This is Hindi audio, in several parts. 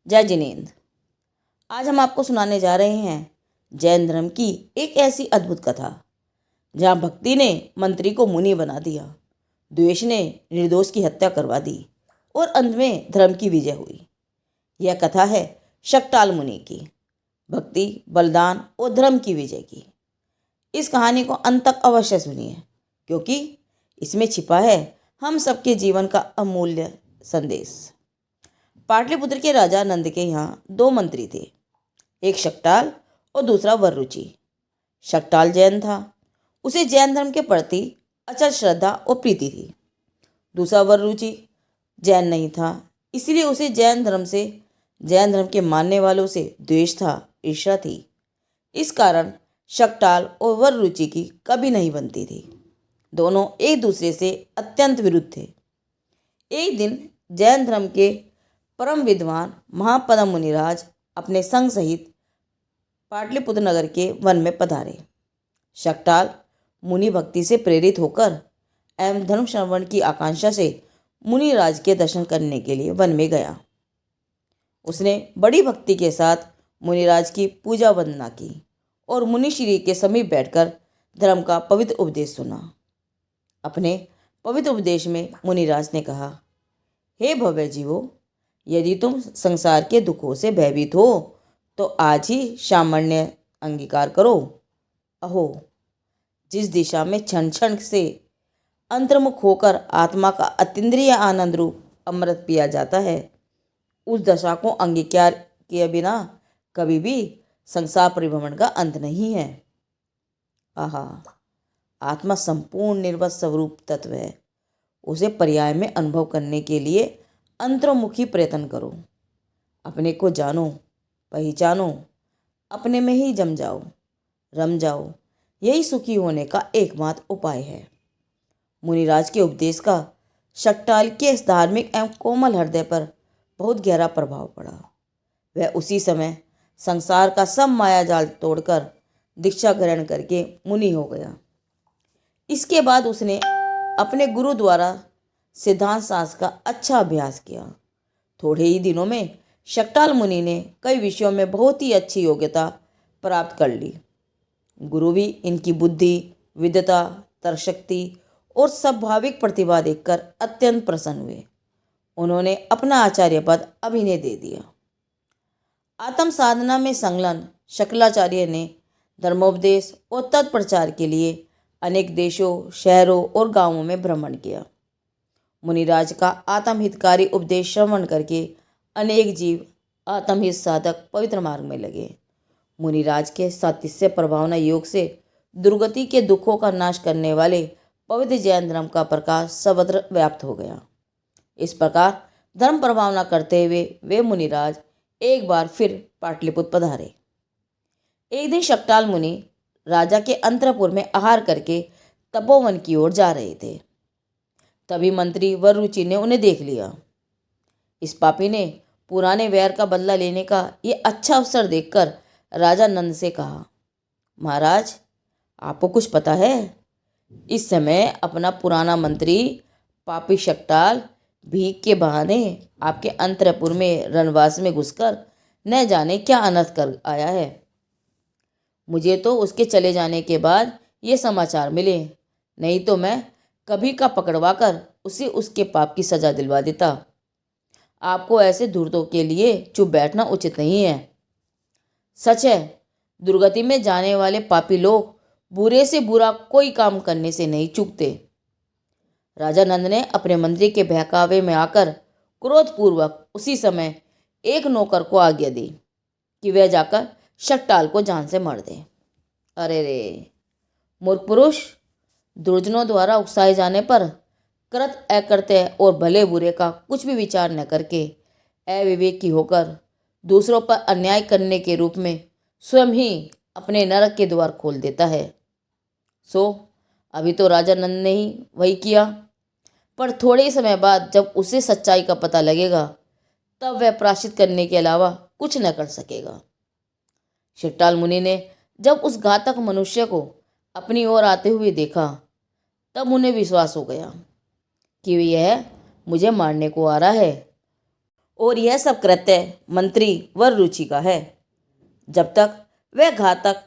जय जिनेन्द्र। आज हम आपको सुनाने जा रहे हैं जैन धर्म की एक ऐसी अद्भुत कथा जहाँ भक्ति ने मंत्री को मुनि बना दिया, द्वेष ने निर्दोष की हत्या करवा दी और अंत में धर्म की विजय हुई। यह कथा है शक्टाल मुनि की, भक्ति, बलिदान और धर्म की विजय की। इस कहानी को अंत तक अवश्य सुनिए, क्योंकि इसमें छिपा है हम सबके जीवन का अमूल्य संदेश। पाटलिपुत्र के राजा नंद के यहाँ दो मंत्री थे, एक शक्टाल और दूसरा वररुचि। शक्टाल जैन था, उसे जैन धर्म के प्रति अचल श्रद्धा और प्रीति थी। दूसरा वररुचि जैन नहीं था, इसलिए उसे जैन धर्म के मानने वालों से द्वेष था, ईर्ष्या थी। इस कारण शक्टाल और वररुचि की कभी नहीं बनती थी। दोनों एक दूसरे से अत्यंत विरुद्ध थे। एक दिन जैन धर्म के परम विद्वान महापद्म मुनिराज अपने संग सहित पाटलिपुत्र नगर के वन में पधारे। शक्टाल मुनि भक्ति से प्रेरित होकर एवं धर्म श्रवण की आकांक्षा से मुनिराज के दर्शन करने के लिए वन में गया। उसने बड़ी भक्ति के साथ मुनिराज की पूजा वंदना की और मुनिश्री के समीप बैठकर धर्म का पवित्र उपदेश सुना। अपने पवित्र उपदेश में मुनिराज ने कहा, हे भव्य जीवो, यदि तुम संसार के दुखों से भयभीत हो तो आज ही सामान्य अंगीकार करो। अहो, जिस दिशा में क्षण क्षण से अंतर्मुख होकर आत्मा का अतीन्द्रिय आनंद रूप अमृत पिया जाता है, उस दशा को अंगीकार किए बिना कभी भी संसार परिभ्रमण का अंत नहीं है। आहा, आत्मा संपूर्ण निर्वत स्वरूप तत्व है। उसे पर्याय में अनुभव करने के लिए अंतर्मुखी प्रयत्न करो। अपने को जानो, पहचानो, अपने में ही जम जाओ, रम जाओ। यही सुखी होने का एकमात्र उपाय है। मुनिराज के उपदेश का शक्टाल के इस धार्मिक एवं कोमल हृदय पर बहुत गहरा प्रभाव पड़ा। वह उसी समय संसार का सब माया जाल तोड़कर दीक्षा ग्रहण करके मुनि हो गया। इसके बाद उसने अपने गुरु द्वारा सिद्धांत शास्त्र का अच्छा अभ्यास किया। थोड़े ही दिनों में शक्टाल मुनि ने कई विषयों में बहुत ही अच्छी योग्यता प्राप्त कर ली। गुरु भी इनकी बुद्धि, विद्वता, तर्कशक्ति और स्वाभाविक प्रतिभा देखकर अत्यंत प्रसन्न हुए। उन्होंने अपना आचार्य पद अभिनय दे दिया। आत्म साधना में संलग्न शक्लाचार्य ने धर्मोपदेश और तत्प्रचार के लिए अनेक देशों, शहरों और गांवों में भ्रमण किया। मुनिराज का आत्महितकारी उपदेश श्रवण करके अनेक जीव आत्महित साधक पवित्र मार्ग में लगे। मुनिराज के सातिश्य प्रभावना योग से दुर्गति के दुखों का नाश करने वाले पवित्र जैन धर्म का प्रकाश सर्वत्र व्याप्त हो गया। इस प्रकार धर्म प्रभावना करते हुए वे मुनिराज एक बार फिर पाटलिपुत्र पधारे। एक दिन शक्टाल मुनि राजा के अंतःपुर में आहार करके तपोवन की ओर जा रहे थे। तभी मंत्री वररुचि ने उन्हें देख लिया। इस पापी ने पुराने वैर का बदला लेने का ये अच्छा अवसर देखकर राजा नंद से कहा, महाराज, आपको कुछ पता है? इस समय अपना पुराना मंत्री पापी शक्टाल भीख के बहाने आपके अंतःपुर में रणवास में घुसकर न जाने क्या अनर्थ कर आया है। मुझे तो उसके चले जाने के बाद ये समाचार मिले, नहीं तो मैं कभी का पकड़वा कर उसे उसके पाप की सजा दिलवा देता। आपको ऐसे धूर्तों के लिए चुप बैठना उचित नहीं है। सच है, दुर्गति में जाने वाले पापी लोग बुरे से बुरा कोई काम करने से नहीं चूकते। राजा नंद ने अपने मंत्री के बहकावे में आकर क्रोधपूर्वक उसी समय एक नौकर को आज्ञा दी कि वह जाकर शक्टाल को जान से मार दे। अरे रे मूर्ख पुरुष, दुर्जनों द्वारा उकसाए जाने पर कृत अकृत्य और भले बुरे का कुछ भी विचार न करके अविवेकी होकर दूसरों पर अन्याय करने के रूप में स्वयं ही अपने नरक के द्वार खोल देता है। सो अभी तो राजा नंद ने ही वही किया, पर थोड़े ही समय बाद जब उसे सच्चाई का पता लगेगा तब वह प्रायश्चित करने के अलावा कुछ न कर सकेगा। शक्टाल मुनि ने जब उस घातक मनुष्य को अपनी ओर आते हुए देखा तब उन्हें विश्वास हो गया कि यह मुझे मारने को आ रहा है। और यह सब कृत्य मंत्री वर रुचि का है। जब तक वह घातक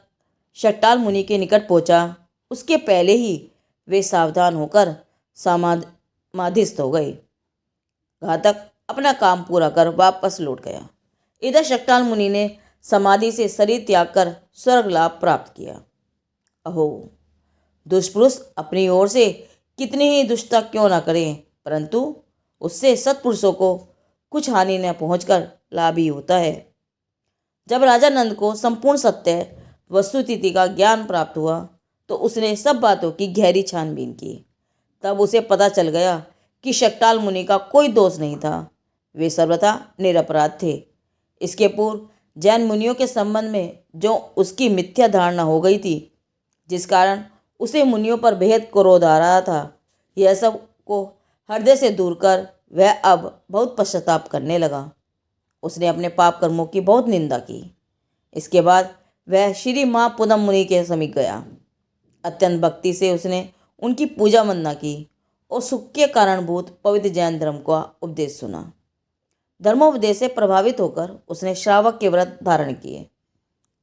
शट्टाल मुनि के निकट पहुंचा, उसके पहले ही वे सावधान होकर समाधिस्थ हो गए। घातक अपना काम पूरा कर वापस लौट गया। इधर शट्टाल मुनि ने समाधि से शरीर त्याग कर स्वर्ग लाभ प्राप्त किया। अहो, दुष्पुरुष अपनी ओर से कितनी ही दुष्टता क्यों न करें, परंतु उससे सत्पुरुषों को कुछ हानि न पहुंचकर लाभ ही होता है। जब राजा नंद को संपूर्ण सत्य वस्तुस्थिति का ज्ञान प्राप्त हुआ तो उसने सब बातों की गहरी छानबीन की। तब उसे पता चल गया कि शट्टाल मुनि का कोई दोष नहीं था, वे सर्वथा निरपराध थे। इसके पूर्व जैन मुनियों के संबंध में जो उसकी मिथ्या धारणा हो गई थी, जिस कारण उसे मुनियों पर बेहद क्रोध आ रहा था, यह सब को हृदय से दूर कर वह अब बहुत पश्चाताप करने लगा। उसने अपने पाप कर्मों की बहुत निंदा की। इसके बाद वह श्री महापुदम मुनि के समीप गया। अत्यंत भक्ति से उसने उनकी पूजा वंदना की और सुख के कारणभूत पवित्र जैन धर्म का उपदेश सुना। धर्मोपदेश से प्रभावित होकर उसने श्रावक के व्रत धारण किए।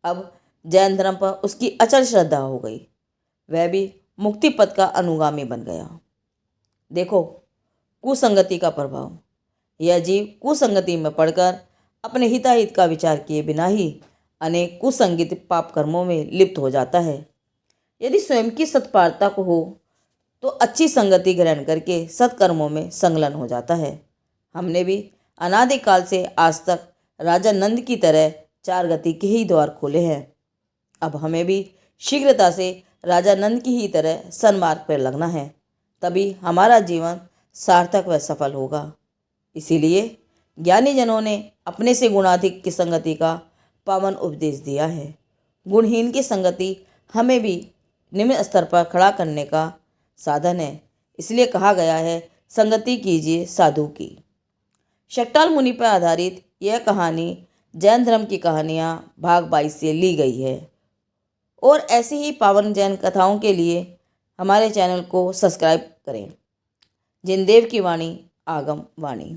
अब जैन धर्म पर उसकी अचल श्रद्धा हो गई। वह भी मुक्ति पद का अनुगामी बन गया। देखो कुसंगति का प्रभाव। यह जीव कुसंगति में पड़कर अपने हिताहित का विचार किए बिना ही अनेक कुसंगित पाप कर्मों में लिप्त हो जाता है। यदि स्वयं की सत्पारता को हो तो अच्छी संगति ग्रहण करके सत्कर्मों में संलग्न हो जाता है। हमने भी अनादिकाल से आज तक राजा नंद की तरह चार गति के ही द्वार खोले हैं। अब हमें भी शीघ्रता से राजा नंद की ही तरह सन्मार्ग पर लगना है, तभी हमारा जीवन सार्थक व सफल होगा। इसीलिए ज्ञानी जनों ने अपने से गुणाधिक की संगति का पावन उपदेश दिया है। गुणहीन की संगति हमें भी निम्न स्तर पर खड़ा करने का साधन है। इसलिए कहा गया है, संगति कीजिए साधु की। शट्टाल मुनि पर आधारित यह कहानी जैन धर्म की कहानियाँ भाग 22 से ली गई है। और ऐसी ही पावन जैन कथाओं के लिए हमारे चैनल को सब्सक्राइब करें। जिनदेव की वाणी आगम वाणी।